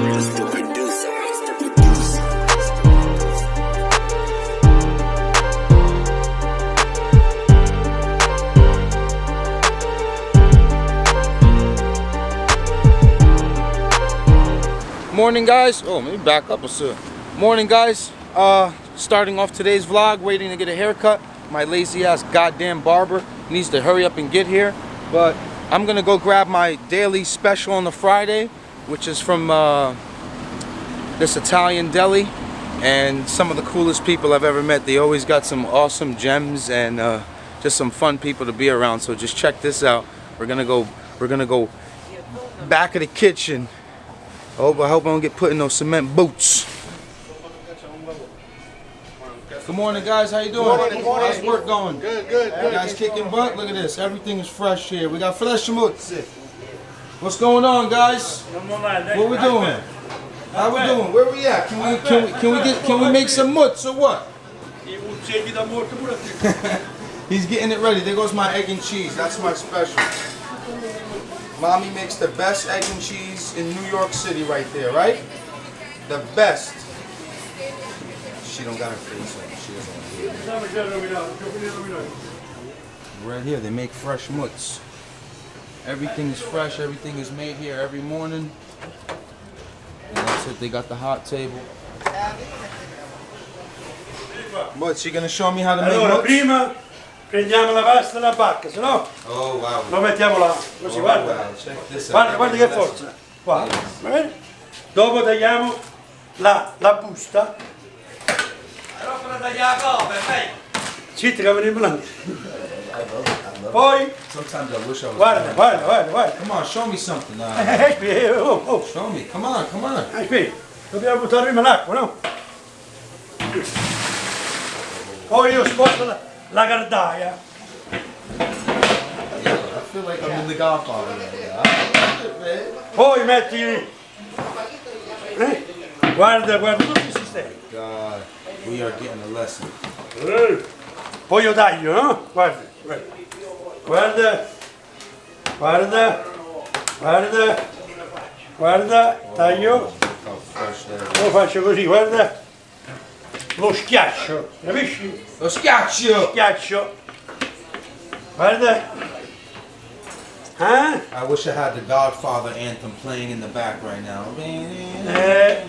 Mr. Producer. Mr. Producer. Morning, guys. Oh, let me back up a sec. Morning, guys. Starting off today's vlog, waiting to get a haircut. My lazy ass goddamn barber needs to hurry up and get here. But I'm gonna go grab my daily special on the Friday, which is from this Italian deli, and some of the coolest people I've ever met. They always got some awesome gems and just some fun people to be around. So just check this out. We're gonna go back of the kitchen. I hope I don't get put in those cement boots. Good morning, guys. How you doing? Good morning. How's work going? Good. You guys kicking butt? Look at this. Everything is fresh here. We got fresh mutz. What's going on, guys? What we doing? How we doing? Where we at? Can we make some mutz or what? He's getting it ready. There goes my egg and cheese. That's my special. Mommy makes the best egg and cheese in New York City right there, right? The best. She don't got her face on. She doesn't want to. Right here, they make fresh mutz. Everything is fresh. Everything is made here every morning. And that's it. They got the hot table. Mutz, you gonna show me how to make mutz? Prima prendiamo la pasta da pacca, se no Oh wow. lo mettiamo là, così guarda. Wow. Check this out. Guarda che forza. Qua. Va bene? Dopo tagliamo la busta. Zitti che veniamo là. Poi Sometimes I wish I was. guarda. Come on, show me something. Oh. Show me. Come on. Aspetta, dobbiamo buttare prima l'acqua, no? Poi io sposto la caldaia. I feel like I'm in the Godfather. Poi metti. Guarda tutti i sistemi. God, we are getting a lesson. Poi io taglio, no? Guarda. Taglio. How fresh that Lo faccio così, guarda. Lo schiaccio, capisci? is. Lo schiaccio! Schiaccio. Guarda. I wish I had the Godfather anthem playing in the back right now.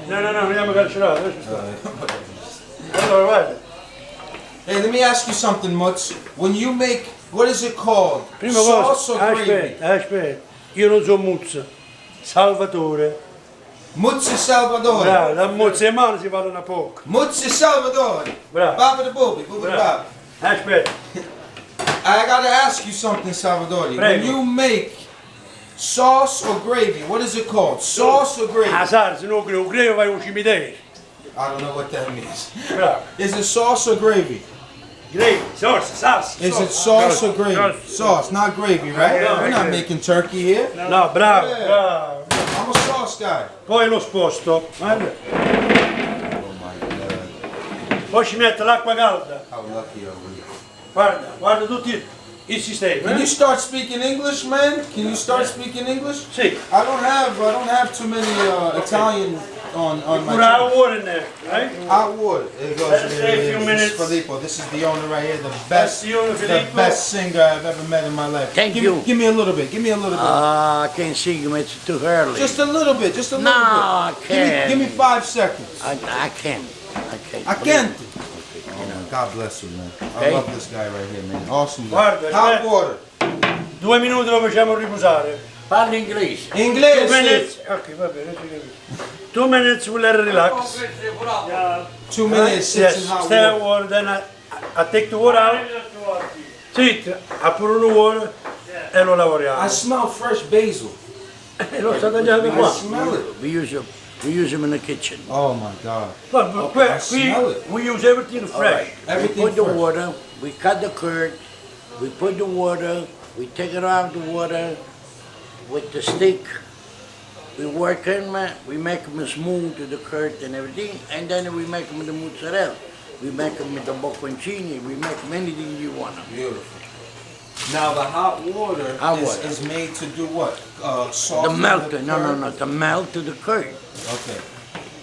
No, vediamo calcolato. Allora, guarda. Hey, let me ask you something, Mutz. When you make, what is it called? Prima Sauce cosa, or gravy? aspetta. Io non so Muzza. Salvatore. Mutz e Salvador. Bravo, da Muzza e mano si parlano poco. Mutz e Salvador. Bravo. Baba the booby, booby Bravo. baba. Aspetta. I gotta ask you something, Salvadori. When Prego. you make sauce or gravy, what is it called? Sauce or gravy? A salsa, non credo vai un cimitero. I don't know what that means. Bravo. Is it sauce or gravy? Gravy, salsa. Is it sauce or gravy? Sauce, not gravy, right? No, We're not gravy. making turkey here. No, bravo, Yeah. bravo. I'm a sauce guy. Poi lo sposto. Guarda. Oh my God. Poi ci metto l'acqua calda. How lucky are we? Guarda tutti i sistemi. Can you start speaking English, man? Can you start speaking English? Sì. I don't have too many Italian on my Put hot channel. water in there, right? Hot water. There it goes. Let it stay a few This is minutes. Filippo. This is the owner right here. The That's best, the owner, the Filippo. best singer I've ever met in my life. Thank give you. Me, give me a little bit. Give me a little bit. I can't sing him, it's too early. Just a little bit. Just a little No, bit. I can't. Give me 5 seconds. I can't. I can't. Oh, man. God bless you, man. I Okay. love this guy right here, man. Awesome guy. Guarda, Hot aspetta. water. 2 minuti lo facciamo riposare. Parli inglese. 2 English. minutes. Ok, va bene. 2 minutes will let it relax. 2 minutes. Sits Yes, in hot stay water. at water, then I take the water out. Sit, I put in the water e lo lavoriamo. I smell fresh basil. Lo sta tagliando I qua. smell it. We use them in the kitchen. Oh my God. But I smell it. we use everything fresh. Everything We put the fresh. water, we cut the curd, we put the water, we take it out of the water with the stick. We work them, we make them smooth to the curd and everything, and then we make them with the mozzarella. We make them with the bocconcini, we make them anything you want them. Beautiful. Now the hot water, Hot water. is made to do what? The Soften melt, the no, curd? to melt to the curd. Okay.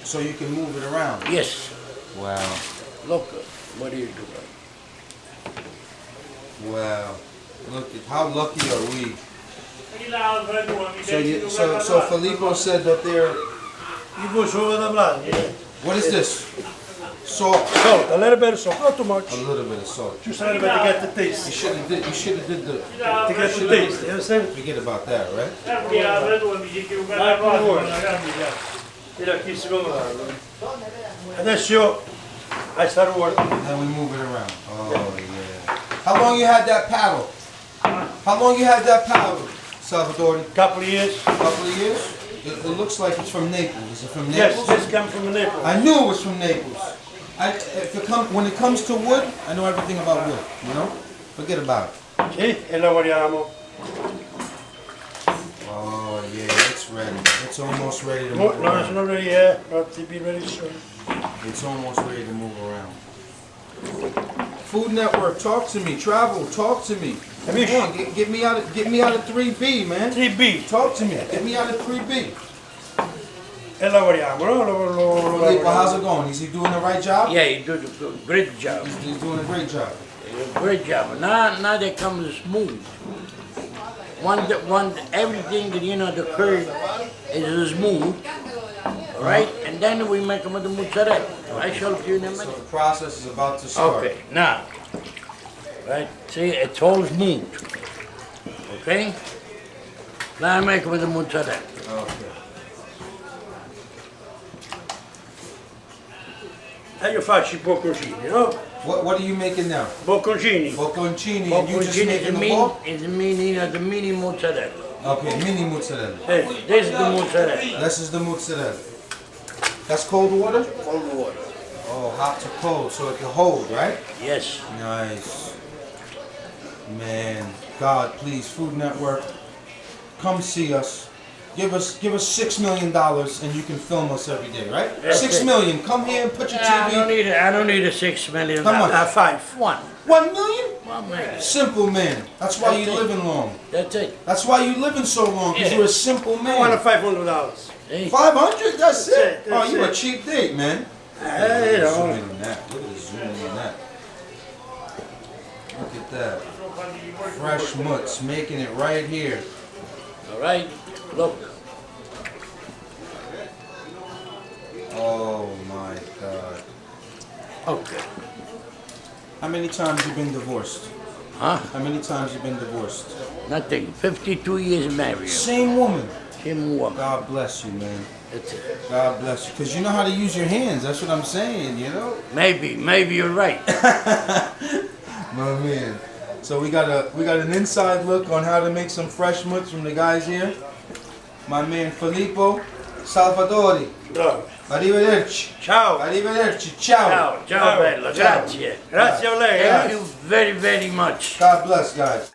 So you can move it around. Yes. Wow. Look, what are you doing? Wow. Look at how lucky are we? So Filippo said that they're. You go solo da blandi. What is this? Salt. Salt, a little bit of salt, not too much. A little bit of salt. Just a little bit to get the You taste. should have did. You should have did the. To get the taste, you understand? Forget about that, right? Adesso io I start working. Then we move it around. Oh yeah. How long you had that paddle? How long you had that paddle, Salvador? Couple of years. Couple of years? It looks like it's from Naples. Is it from Yes, Naples? this comes from Naples. I knew it was from Naples. When it comes to wood, I know everything about wood. You know, forget about it. Sì, e lavoriamo. Oh yeah, it's ready. It's almost ready to No, move no, it's around. not ready yet, but to be ready soon. It's almost ready to move around. Food Network, talk to me. Travel, talk to me. Come on, get me out of 3B, man. 3B. Talk to me. Get me out of 3B. E lavoriamo, no? Filippo, how's it going? Is he doing the right job? Yeah, you do a great job. He's doing a great job. Great job. Now they come smooth. Everything that the curd is smooth, right? And then we make them with the mozzarella. I show it to you in a So minute. the process is about to start. Okay, now, right? See, it's all smooth. Okay? Now I make it with the mozzarella. Okay. E io faccio i bocconcini, no? What are you making now? Bocconcini. Bocconcini, and you just Bocconcini making the ball? is the mini mozzarella. Okay, mini mozzarella. This is the mozzarella. This is the mozzarella. That's cold water? Cold water. Oh, hot to cold, so it can hold, right? Yes. Nice. Man, God, please, Food Network, come see us. Give us $6 million and you can film us every day, right? That's 6 it. million. Come here and put your I don't TV. need it. I don't need a 6 million. Come on. 5. One. 1 million? One million. Simple man. That's why That's you it. living long. That's it. That's why you living so long, because Yeah. you're a simple I want man. $500. Hey. 500? That's it. That's Oh, you a it. cheap date, man. You Zoom know. in on that. Look at the zoom in on that. Look at that. Fresh mutts, making it right here. All right. Look. Oh my God. Okay. How many times you been divorced? Huh? How many times you been divorced? Nothing. 52 years married. Same woman. Same woman. God bless you, man. That's it. God bless you. Because you know how to use your hands. That's what I'm saying, you know? Maybe you're right. My man. So we got an inside look on how to make some fresh mutts from the guys here. My man Filippo Salvadori. Bravo. Arrivederci. Ciao. Arrivederci. Ciao. Ciao, ciao, Ciao. bello. Grazie. Grazie a lei. Thank you very, very much. God bless, guys.